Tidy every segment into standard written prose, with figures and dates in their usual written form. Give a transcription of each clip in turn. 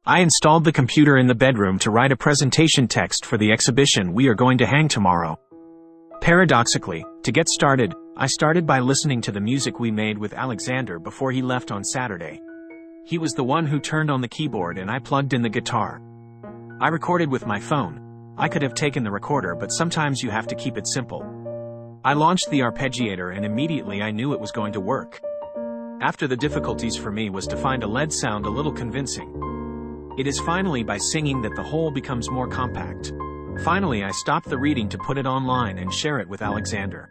I installed the computer in the bedroom to write a presentation text for the exhibition we are going to hang tomorrow. Paradoxically, to get started, I started by listening to the music we made with Alexander before he left on Saturday. He was the one who turned on the keyboard and I plugged in the guitar. I recorded with my phone. I could have taken the recorder, but sometimes you have to keep it simple. I launched the arpeggiator and immediately I knew it was going to work. After the difficulties for me was to find a lead sound a little convincing. It is finally by singing that the whole becomes more compact. Finally, I stopped the reading to put it online and share it with Alexander.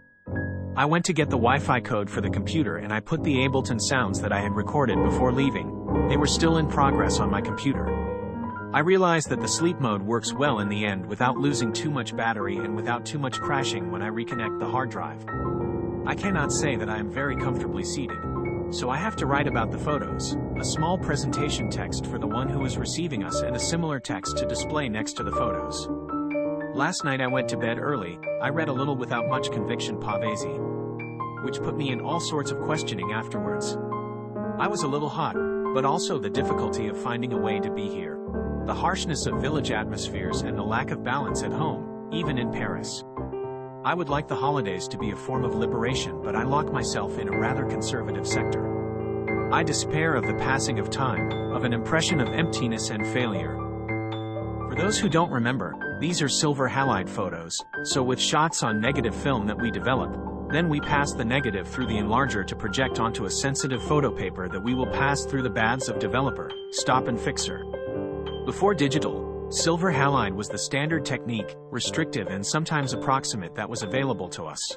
I went to get the Wi-Fi code for the computer and I put the Ableton sounds that I had recorded before leaving. They were still in progress on my computer. I realized that the sleep mode works well in the end without losing too much battery and without too much crashing when I reconnect the hard drive. I cannot say that I am very comfortably seated, so I have to write about the photos, a small presentation text for the one who is receiving us and a similar text to display next to the photos. Last night I went to bed early. I read a little without much conviction Pavesi, which put me in all sorts of questioning afterwards. I was a little hot, but also the difficulty of finding a way to be here. The harshness of village atmospheres and the lack of balance at home, even in Paris. I would like the holidays to be a form of liberation, but I lock myself in a rather conservative sector. I despair of the passing of time, of an impression of emptiness and failure. For those who don't remember, these are silver halide photos, so with shots on negative film that we develop, then we pass the negative through the enlarger to project onto a sensitive photo paper that we will pass through the baths of developer, stop and fixer. Before digital, silver halide was the standard technique, restrictive and sometimes approximate, that was available to us.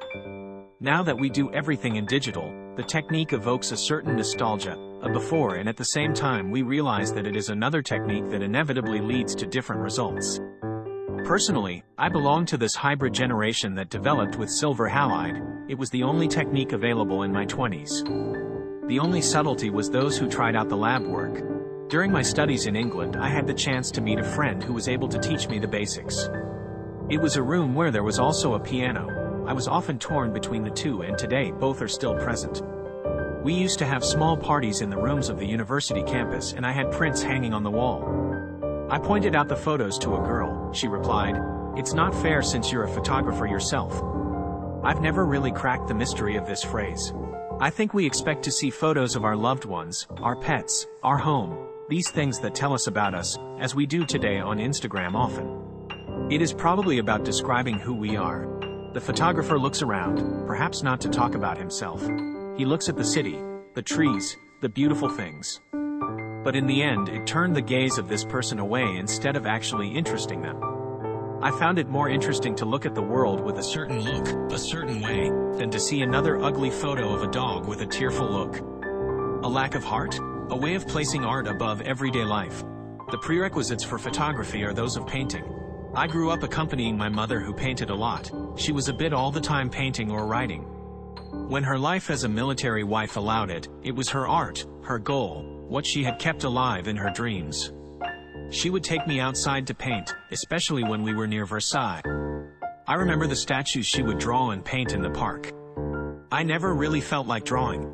Now that we do everything in digital, the technique evokes a certain nostalgia, a before, and at the same time we realize that it is another technique that inevitably leads to different results. Personally, I belong to this hybrid generation that developed with silver halide. It was the only technique available in my 20s. The only subtlety was those who tried out the lab work. During my studies in England, I had the chance to meet a friend who was able to teach me the basics. It was a room where there was also a piano. I was often torn between the two, and today both are still present. We used to have small parties in the rooms of the university campus, and I had prints hanging on the wall. I pointed out the photos to a girl. She replied, "It's not fair since you're a photographer yourself." I've never really cracked the mystery of this phrase. I think we expect to see photos of our loved ones, our pets, our home, these things that tell us about us, as we do today on Instagram often. It is probably about describing who we are. The photographer looks around, perhaps not to talk about himself. He looks at the city, the trees, the beautiful things. But in the end, it turned the gaze of this person away instead of actually interesting them. I found it more interesting to look at the world with a certain look, a certain way, than to see another ugly photo of a dog with a tearful look. A lack of heart? A way of placing art above everyday life. The prerequisites for photography are those of painting. I grew up accompanying my mother, who painted a lot. She was a bit all the time painting or writing. When her life as a military wife allowed it, it was her art, her goal, what she had kept alive in her dreams. She would take me outside to paint, especially when we were near Versailles. I remember the statues she would draw and paint in the park. I never really felt like drawing.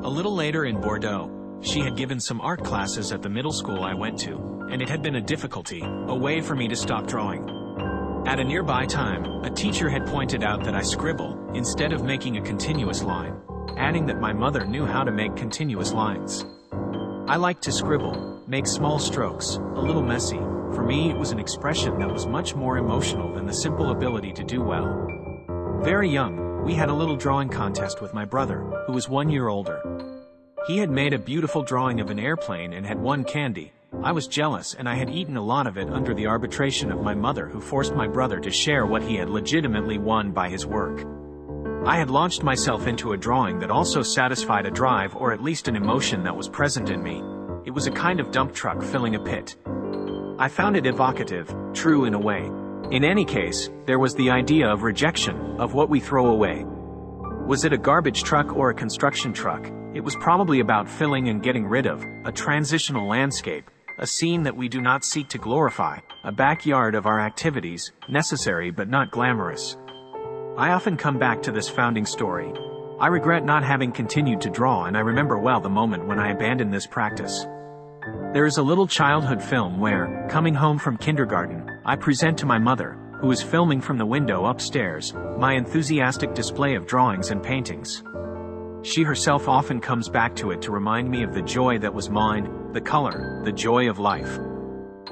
A little later in Bordeaux, she had given some art classes at the middle school I went to, and it had been a difficulty, a way for me to stop drawing. At a nearby time, a teacher had pointed out that I scribble, instead of making a continuous line, adding that my mother knew how to make continuous lines. I liked to scribble, make small strokes, a little messy. For me, it was an expression that was much more emotional than the simple ability to do well. Very young, we had a little drawing contest with my brother, who was 1 year older. He had made a beautiful drawing of an airplane and had won candy. I was jealous, and I had eaten a lot of it under the arbitration of my mother, who forced my brother to share what he had legitimately won by his work. I had launched myself into a drawing that also satisfied a drive, or at least an emotion that was present in me. It was a kind of dump truck filling a pit. I found it evocative, true in a way. In any case, there was the idea of rejection, of what we throw away. Was it a garbage truck or a construction truck? It was probably about filling and getting rid of, a transitional landscape, a scene that we do not seek to glorify, a backyard of our activities, necessary but not glamorous. I often come back to this founding story. I regret not having continued to draw, and I remember well the moment when I abandoned this practice. There is a little childhood film where, coming home from kindergarten, I present to my mother, who is filming from the window upstairs, my enthusiastic display of drawings and paintings. She herself often comes back to it to remind me of the joy that was mine, the color, the joy of life.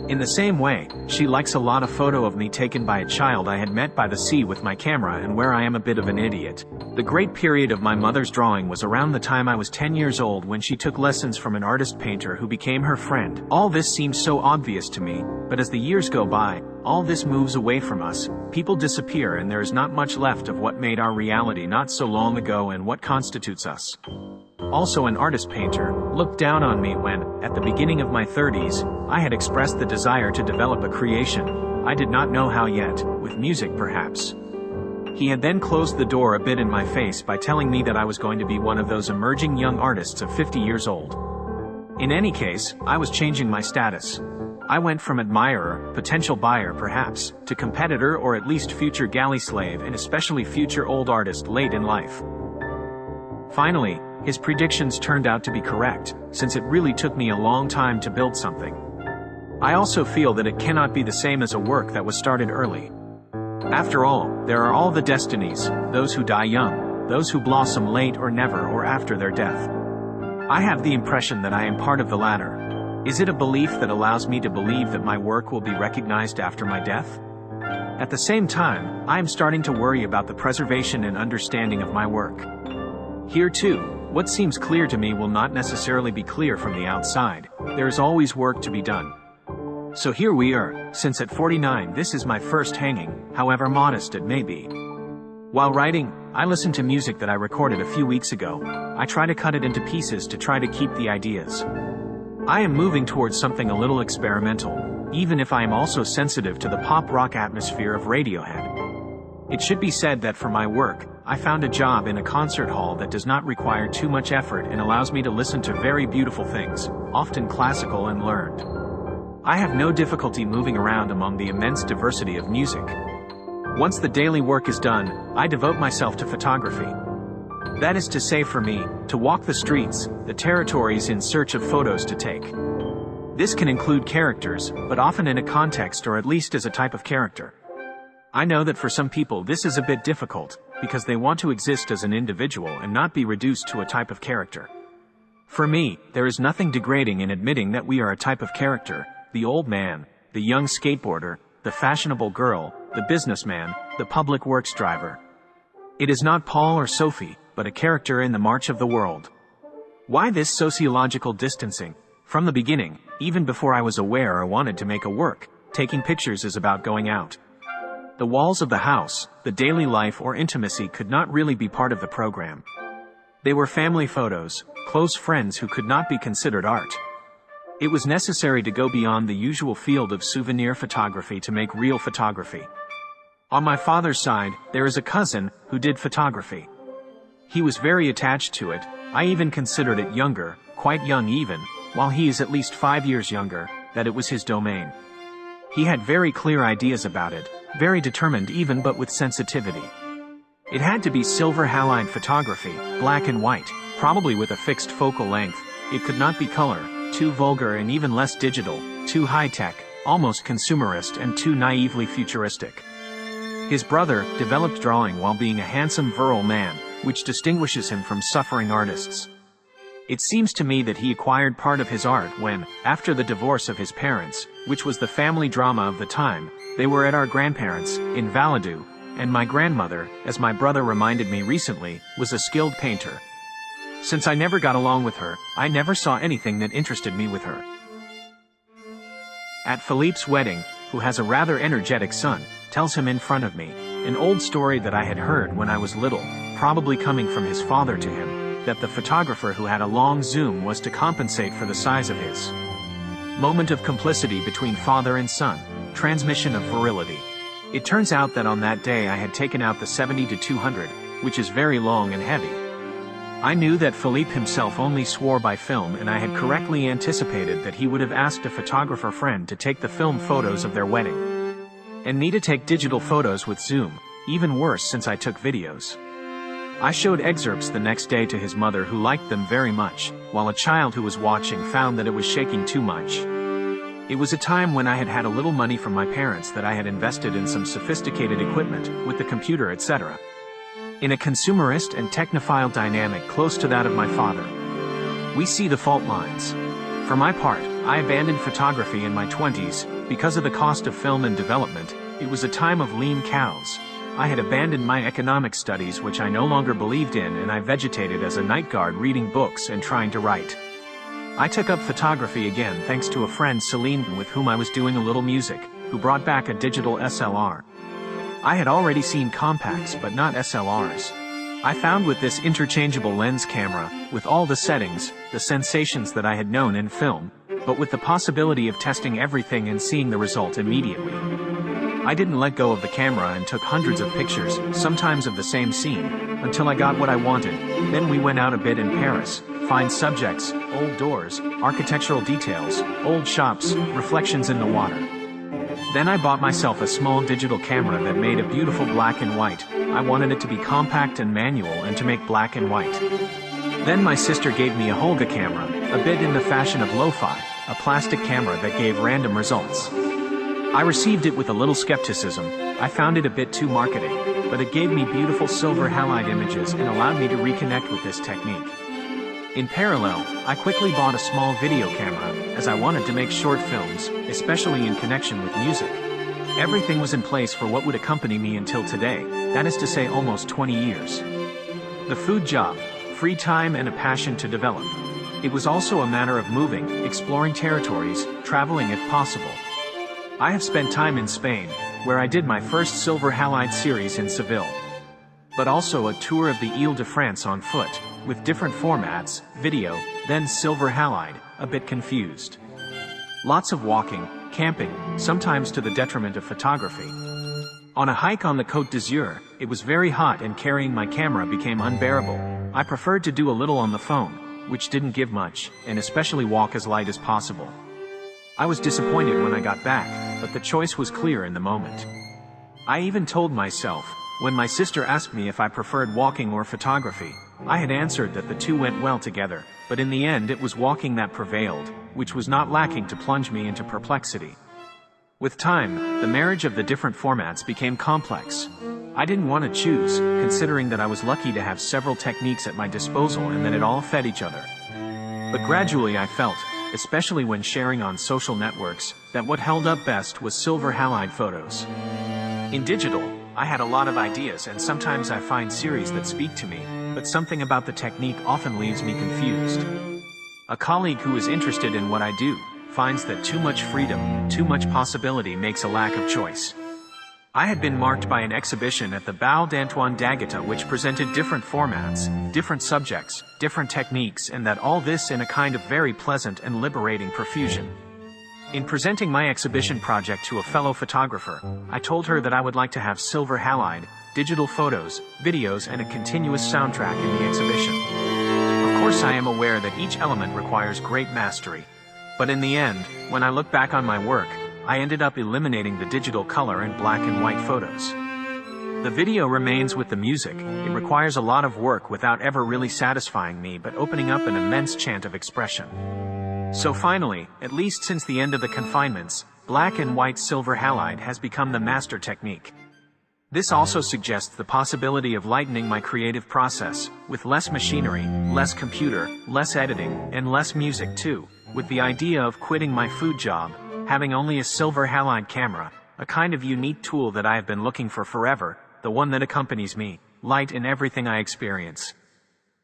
In the same way, she likes a lot of photo of me taken by a child I had met by the sea with my camera and where I am a bit of an idiot. The great period of my mother's drawing was around the time I was 10 years old, when she took lessons from an artist painter who became her friend. All this seems so obvious to me, but as the years go by, all this moves away from us, people disappear, and there is not much left of what made our reality not so long ago and what constitutes us. Also, an artist painter looked down on me when, at the beginning of my 30s, I had expressed the desire to develop a creation, I did not know how yet, with music perhaps. He had then closed the door a bit in my face by telling me that I was going to be one of those emerging young artists of 50 years old. In any case, I was changing my status. I went from admirer, potential buyer perhaps, to competitor, or at least future galley slave, and especially future old artist late in life. Finally, his predictions turned out to be correct, since it really took me a long time to build something. I also feel that it cannot be the same as a work that was started early. After all, there are all the destinies, those who die young, those who blossom late or never or after their death. I have the impression that I am part of the latter. Is it a belief that allows me to believe that my work will be recognized after my death? At the same time, I am starting to worry about the preservation and understanding of my work. Here too, what seems clear to me will not necessarily be clear from the outside. There is always work to be done. So here we are, since at 49 this is my first hanging, however modest it may be. While writing, I listen to music that I recorded a few weeks ago. I try to cut it into pieces to try to keep the ideas. I am moving towards something a little experimental, even if I am also sensitive to the pop rock atmosphere of Radiohead. It should be said that for my work, I found a job in a concert hall that does not require too much effort and allows me to listen to very beautiful things, often classical and learned. I have no difficulty moving around among the immense diversity of music. Once the daily work is done, I devote myself to photography. That is to say, for me, to walk the streets, the territories in search of photos to take. This can include characters, but often in a context or at least as a type of character. I know that for some people this is a bit difficult, because they want to exist as an individual and not be reduced to a type of character. For me, there is nothing degrading in admitting that we are a type of character: the old man, the young skateboarder, the fashionable girl, the businessman, the public works driver. It is not Paul or Sophie, but a character in the march of the world. Why this sociological distancing? From the beginning, even before I was aware or wanted to make a work, taking pictures is about going out. The walls of the house, the daily life or intimacy could not really be part of the program. They were family photos, close friends who could not be considered art. It was necessary to go beyond the usual field of souvenir photography to make real photography. On my father's side, there is a cousin who did photography. He was very attached to it. I even considered it younger, quite young even, while he is at least 5 years younger, that it was his domain. He had very clear ideas about it, very determined even, but with sensitivity. It had to be silver halide photography, black and white, probably with a fixed focal length. It could not be color, too vulgar and even less digital, too high-tech, almost consumerist, and too naively futuristic. His brother developed drawing while being a handsome virile man, which distinguishes him from suffering artists. It seems to me that he acquired part of his art when, after the divorce of his parents, which was the family drama of the time, they were at our grandparents', in Valadou, and my grandmother, as my brother reminded me recently, was a skilled painter. Since I never got along with her, I never saw anything that interested me with her. At Philippe's wedding, who has a rather energetic son, tells him in front of me, an old story that I had heard when I was little, probably coming from his father to him, that the photographer who had a long zoom was to compensate for the size of his. Moment of complicity between father and son, transmission of virility. It turns out that on that day I had taken out the 70-200, which is very long and heavy. I knew that Philippe himself only swore by film, and I had correctly anticipated that he would have asked a photographer friend to take the film photos of their wedding. And me to take digital photos with zoom, even worse since I took videos. I showed excerpts the next day to his mother, who liked them very much, while a child who was watching found that it was shaking too much. It was a time when I had had a little money from my parents that I had invested in some sophisticated equipment, with the computer, etc. In a consumerist and technophile dynamic close to that of my father. We see the fault lines. For my part, I abandoned photography in my 20s, because of the cost of film and development. It was a time of lean cows. I had abandoned my economic studies, which I no longer believed in, and I vegetated as a night guard, reading books and trying to write. I took up photography again thanks to a friend, Celine, with whom I was doing a little music, who brought back a digital SLR. I had already seen compacts but not SLRs. I found with this interchangeable lens camera, with all the settings, the sensations that I had known in film, but with the possibility of testing everything and seeing the result immediately. I didn't let go of the camera and took hundreds of pictures, sometimes of the same scene, until I got what I wanted. Then we went out a bit in Paris, find subjects, old doors, architectural details, old shops, reflections in the water. Then I bought myself a small digital camera that made a beautiful black and white. I wanted it to be compact and manual and to make black and white. Then my sister gave me a Holga camera, a bit in the fashion of lo-fi, a plastic camera that gave random results. I received it with a little skepticism. I found it a bit too marketing, but it gave me beautiful silver halide images and allowed me to reconnect with this technique. In parallel, I quickly bought a small video camera, as I wanted to make short films, especially in connection with music. Everything was in place for what would accompany me until today, that is to say almost 20 years. The food job, free time and a passion to develop. It was also a matter of moving, exploring territories, traveling if possible. I have spent time in Spain, where I did my first silver halide series in Seville. But also a tour of the Ile-de-France on foot, with different formats, video, then silver halide, a bit confused. Lots of walking, camping, sometimes to the detriment of photography. On a hike on the Côte d'Azur, it was very hot and carrying my camera became unbearable. I preferred to do a little on the phone, which didn't give much, and especially walk as light as possible. I was disappointed when I got back, but the choice was clear in the moment. I even told myself, when my sister asked me if I preferred walking or photography, I had answered that the two went well together, but in the end it was walking that prevailed, which was not lacking to plunge me into perplexity. With time, the marriage of the different formats became complex. I didn't want to choose, considering that I was lucky to have several techniques at my disposal and that it all fed each other. But gradually I felt, especially when sharing on social networks, that what held up best was silver halide photos. In digital, I had a lot of ideas and sometimes I find series that speak to me, but something about the technique often leaves me confused. A colleague who is interested in what I do finds that too much freedom, too much possibility makes a lack of choice. I had been marked by an exhibition at the Bal d'Antoine d'Agata which presented different formats, different subjects, different techniques, and that all this in a kind of very pleasant and liberating profusion. In presenting my exhibition project to a fellow photographer, I told her that I would like to have silver halide, digital photos, videos, and a continuous soundtrack in the exhibition. Of course, I am aware that each element requires great mastery. But in the end, when I look back on my work, I ended up eliminating the digital color and black and white photos. The video remains with the music. It requires a lot of work without ever really satisfying me but opening up an immense chant of expression. So finally, at least since the end of the confinements, black and white silver halide has become the master technique. This also suggests the possibility of lightening my creative process, with less machinery, less computer, less editing, and less music too, with the idea of quitting my food job, having only a silver halide camera, a kind of unique tool that I have been looking for forever, the one that accompanies me, light in everything I experience.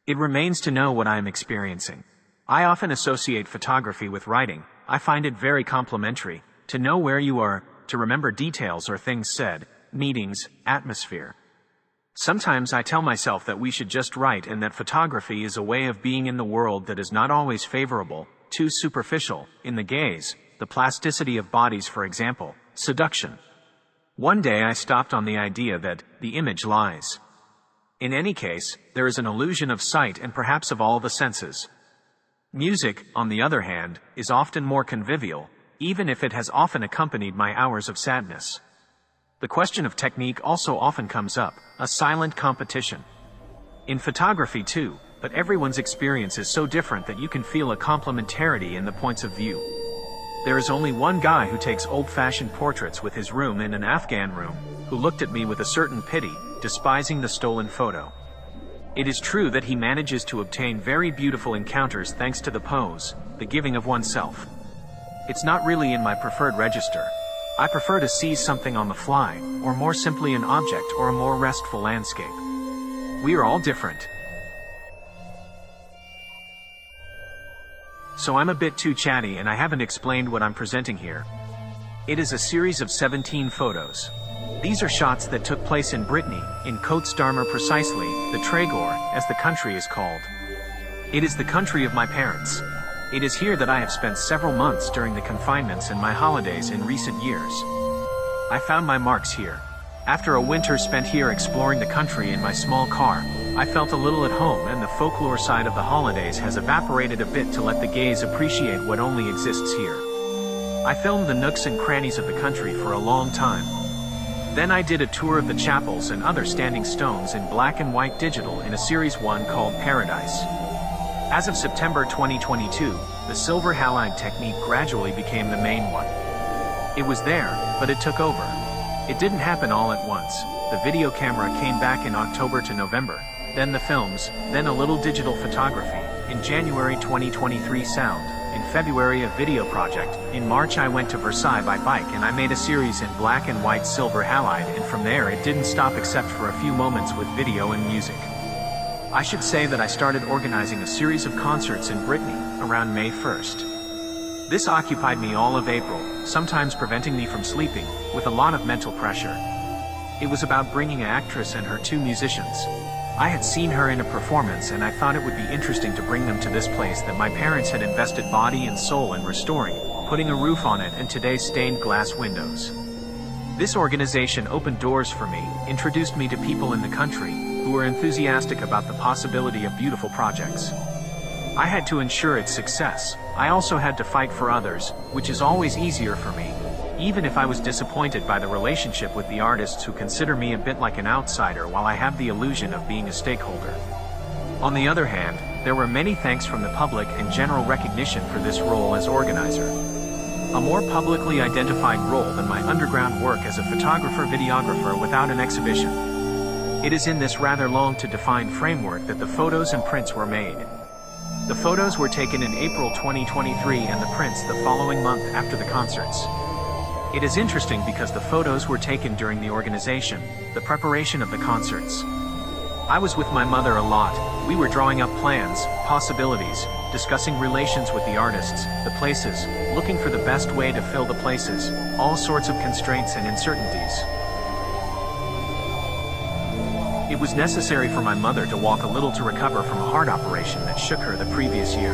It remains to know what I am experiencing. I often associate photography with writing. I find it very complementary, to know where you are, to remember details or things said, meetings, atmosphere. Sometimes I tell myself that we should just write and that photography is a way of being in the world that is not always favorable, too superficial, in the gaze, the plasticity of bodies for example, seduction. One day I stopped on the idea that the image lies. In any case, there is an illusion of sight and perhaps of all the senses. Music, on the other hand, is often more convivial, even if it has often accompanied my hours of sadness. The question of technique also often comes up, a silent competition. In photography too, but everyone's experience is so different that you can feel a complementarity in the points of view. There is only one guy who takes old-fashioned portraits with his room in an Afghan room, who looked at me with a certain pity, despising the stolen photo. It is true that he manages to obtain very beautiful encounters thanks to the pose, the giving of oneself. It's not really in my preferred register. I prefer to seize something on the fly, or more simply an object or a more restful landscape. We are all different. So I'm a bit too chatty and I haven't explained what I'm presenting here. It is a series of 17 photos. These are shots that took place in Brittany, in Côte d'Armor precisely, the Trégor, as the country is called. It is the country of my parents. It is here that I have spent several months during the confinements and my holidays in recent years. I found my marks here. After a winter spent here exploring the country in my small car, I felt a little at home, and the folklore side of the holidays has evaporated a bit to let the gaze appreciate what only exists here. I filmed the nooks and crannies of the country for a long time. Then I did a tour of the chapels and other standing stones in black and white digital in a series 1 called Paradise. As of September 2022, the silver halide technique gradually became the main one. It was there, but it took over. It didn't happen all at once. The video camera came back in October to November, then the films, then a little digital photography, in January 2023 sound, in February a video project, in March I went to Versailles by bike and I made a series in black and white silver halide, and from there it didn't stop except for a few moments with video and music. I should say that I started organizing a series of concerts in Brittany, around May 1st. This occupied me all of April, sometimes preventing me from sleeping, with a lot of mental pressure. It was about bringing an actress and her 2 musicians. I had seen her in a performance and I thought it would be interesting to bring them to this place that my parents had invested body and soul in restoring, putting a roof on it and today's stained glass windows. This organization opened doors for me, introduced me to people in the country, who were enthusiastic about the possibility of beautiful projects. I had to ensure its success. I also had to fight for others, which is always easier for me, even if I was disappointed by the relationship with the artists who consider me a bit like an outsider while I have the illusion of being a stakeholder. On the other hand, there were many thanks from the public and general recognition for this role as organizer. A more publicly identified role than my underground work as a photographer-videographer without an exhibition. It is in this rather long to define framework that the photos and prints were made. The photos were taken in April 2023 and the prints the following month after the concerts. It is interesting because the photos were taken during the organization, the preparation of the concerts. I was with my mother a lot. We were drawing up plans, possibilities, discussing relations with the artists, the places, looking for the best way to fill the places, all sorts of constraints and uncertainties. It was necessary for my mother to walk a little to recover from a heart operation that shook her the previous year.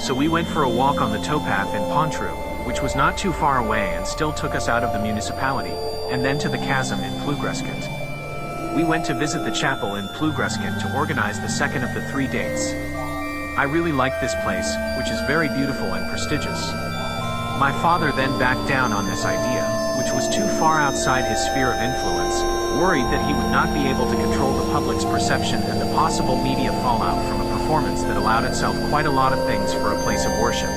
So we went for a walk on the towpath in Pontrue, which was not too far away and still took us out of the municipality, and then to the chasm in Plougascant. We went to visit the chapel in Plougascant to organize the second of the 3 dates. I really liked this place, which is very beautiful and prestigious. My father then backed down on this idea, which was too far outside his sphere of influence, worried that he would not be able to control the public's perception and the possible media fallout from a performance that allowed itself quite a lot of things for a place of worship.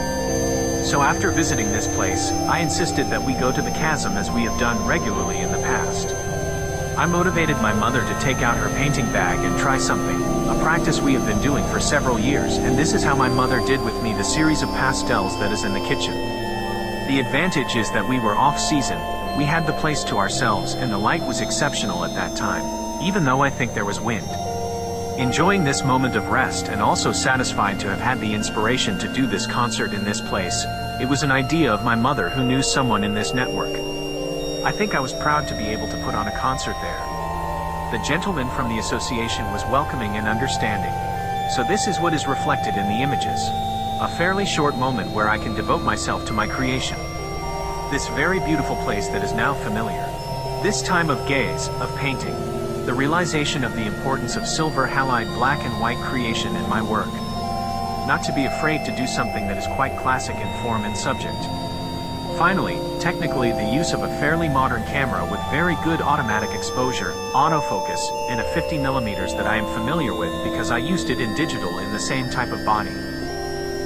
So after visiting this place, I insisted that we go to the chasm as we have done regularly in the past. I motivated my mother to take out her painting bag and try something, a practice we have been doing for several years, and this is how my mother did with me the series of pastels that is in the kitchen. The advantage is that we were off-season, we had the place to ourselves and the light was exceptional at that time, even though I think there was wind. Enjoying this moment of rest and also satisfied to have had the inspiration to do this concert in this place, it was an idea of my mother who knew someone in this network. I think I was proud to be able to put on a concert there. The gentleman from the association was welcoming and understanding. So this is what is reflected in the images. A fairly short moment where I can devote myself to my creation. This very beautiful place that is now familiar. This time of gaze, of painting. The realization of the importance of silver halide black and white creation in my work. Not to be afraid to do something that is quite classic in form and subject. Finally, technically the use of a fairly modern camera with very good automatic exposure, autofocus, and a 50mm that I am familiar with because I used it in digital in the same type of body.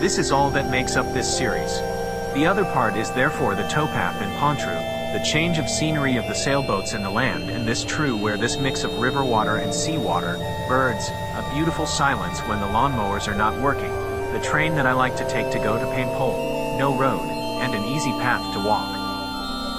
This is all that makes up this series. The other part is therefore the towpath and Pontru, the change of scenery of the sailboats and the land, and this true where this mix of river water and seawater, birds, a beautiful silence when the lawnmowers are not working, the train that I like to take to go to Paimpol, no road, and an easy path to walk.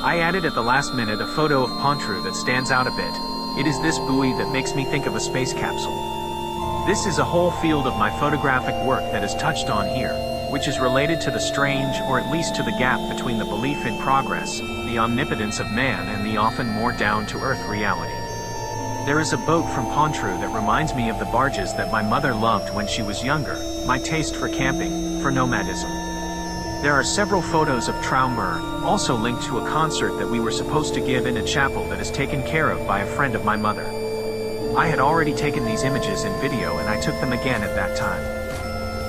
I added at the last minute a photo of Pontru that stands out a bit. It is this buoy that makes me think of a space capsule. This is a whole field of my photographic work that is touched on here, which is related to the strange, or at least to the gap between the belief in progress, the omnipotence of man, and the often more down-to-earth reality. There is a boat from Pontru that reminds me of the barges that my mother loved when she was younger, my taste for camping, for nomadism. There are several photos of Traumur, also linked to a concert that we were supposed to give in a chapel that is taken care of by a friend of my mother. I had already taken these images in video and I took them again at that time.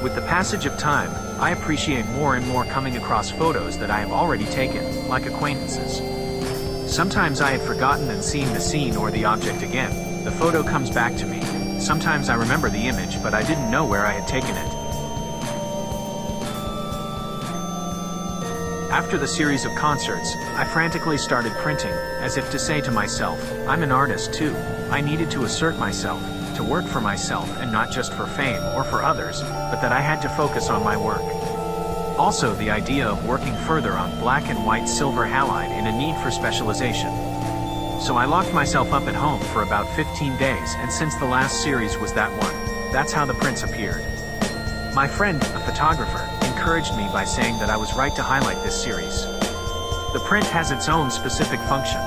With the passage of time, I appreciate more and more coming across photos that I have already taken, like acquaintances. Sometimes I had forgotten and seen the scene or the object again. The photo comes back to me. Sometimes I remember the image, but I didn't know where I had taken it. After the series of concerts, I frantically started printing, as if to say to myself, I'm an artist too. I needed to assert myself, to work for myself and not just for fame or for others, but that I had to focus on my work. Also the idea of working further on black and white silver halide in a need for specialization. So I locked myself up at home for about 15 days, and since the last series was that one, that's how the prints appeared. My friend, a photographer, encouraged me by saying that I was right to highlight this series. The print has its own specific function.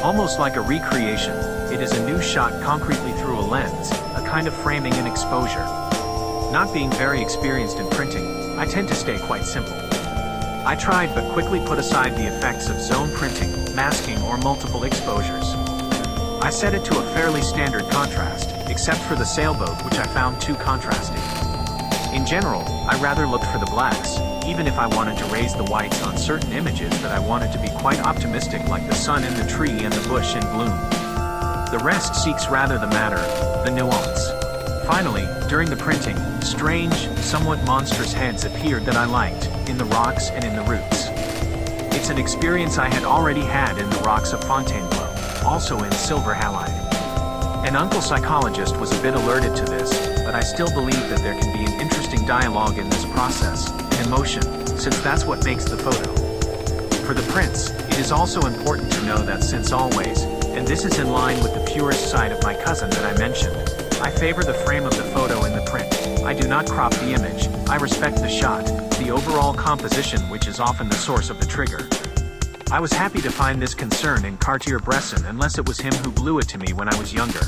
Almost like a recreation, it is a new shot concretely through a lens, a kind of framing and exposure. Not being very experienced in printing, I tend to stay quite simple. I tried but quickly put aside the effects of zone printing, masking or multiple exposures. I set it to a fairly standard contrast, except for the sailboat which I found too contrasting. In general, I rather looked for the blacks, even if I wanted to raise the whites on certain images that I wanted to be quite optimistic, like the sun in the tree and the bush in bloom. The rest seeks rather the matter, the nuance. Finally, during the printing, strange, somewhat monstrous heads appeared that I liked, in the rocks and in the roots. It's an experience I had already had in the rocks of Fontainebleau, also in silver halide. An uncle psychologist was a bit alerted to this, but I still believe that there can be an interesting dialogue in this process, and emotion, since that's what makes the photo. For the prints, it is also important to know that since always, and this is in line with the purist side of my cousin that I mentioned, I favor the frame of the photo in the print. I do not crop the image, I respect the shot, the overall composition, which is often the source of the trigger. I was happy to find this concern in Cartier-Bresson, unless it was him who blew it to me when I was younger.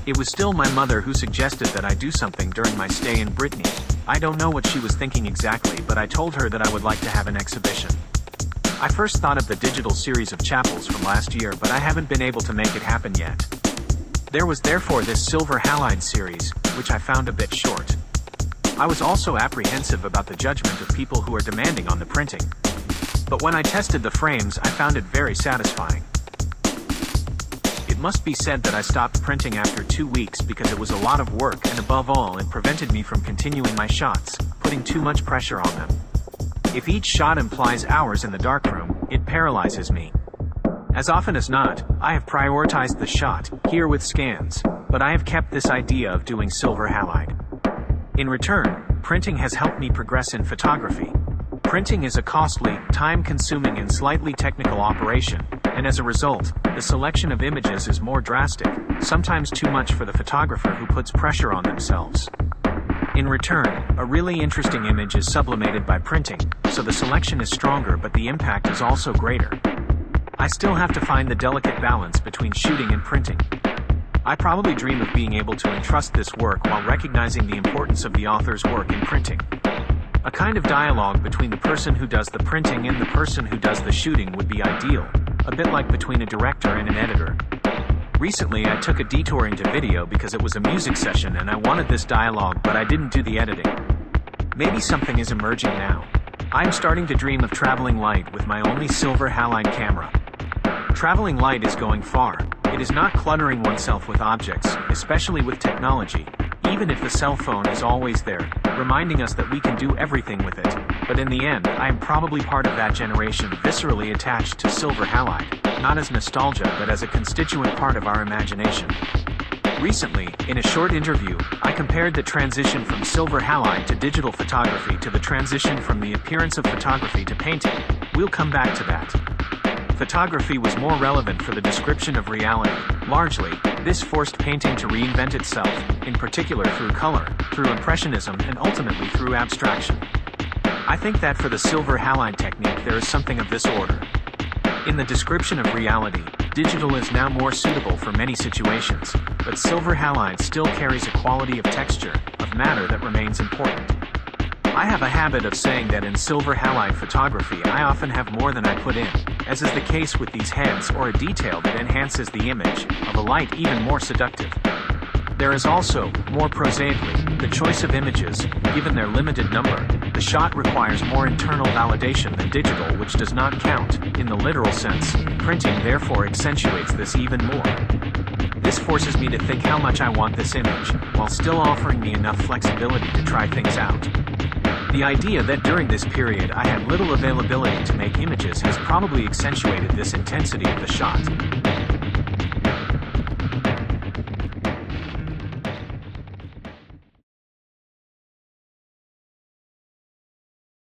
It was still my mother who suggested that I do something during my stay in Brittany. I don't know what she was thinking exactly, but I told her that I would like to have an exhibition. I first thought of the digital series of chapels from last year, but I haven't been able to make it happen yet. There was therefore this silver halide series, which I found a bit short. I was also apprehensive about the judgment of people who are demanding on the printing. But when I tested the frames, I found it very satisfying. It must be said that I stopped printing after 2 weeks because it was a lot of work, and above all, it prevented me from continuing my shots, putting too much pressure on them. If each shot implies hours in the darkroom, it paralyzes me. As often as not, I have prioritized the shot, here with scans, but I have kept this idea of doing silver halide. In return, printing has helped me progress in photography. Printing is a costly, time-consuming and slightly technical operation, and as a result, the selection of images is more drastic, sometimes too much for the photographer who puts pressure on themselves. In return, a really interesting image is sublimated by printing, so the selection is stronger but the impact is also greater. I still have to find the delicate balance between shooting and printing. I probably dream of being able to entrust this work while recognizing the importance of the author's work in printing. A kind of dialogue between the person who does the printing and the person who does the shooting would be ideal, a bit like between a director and an editor. Recently I took a detour into video because it was a music session and I wanted this dialogue, but I didn't do the editing. Maybe something is emerging now. I'm starting to dream of traveling light with my only silver halide camera. Traveling light is going far. It is not cluttering oneself with objects, especially with technology, even if the cell phone is always there, reminding us that we can do everything with it. But in the end, I am probably part of that generation viscerally attached to silver halide, not as nostalgia but as a constituent part of our imagination. Recently, in a short interview, I compared the transition from silver halide to digital photography to the transition from the appearance of photography to painting. We'll come back to that. Photography was more relevant for the description of reality. Largely, this forced painting to reinvent itself, in particular through color, through impressionism, and ultimately through abstraction. I think that for the silver halide technique there is something of this order. In the description of reality, digital is now more suitable for many situations, but silver halide still carries a quality of texture, of matter that remains important. I have a habit of saying that in silver halide photography I often have more than I put in, as is the case with these heads, or a detail that enhances the image, of a light even more seductive. There is also, more prosaically, the choice of images. Given their limited number, the shot requires more internal validation than digital, which does not count, in the literal sense. Printing therefore accentuates this even more. This forces me to think how much I want this image, while still offering me enough flexibility to try things out. The idea that during this period I had little availability to make images has probably accentuated this intensity of the shot.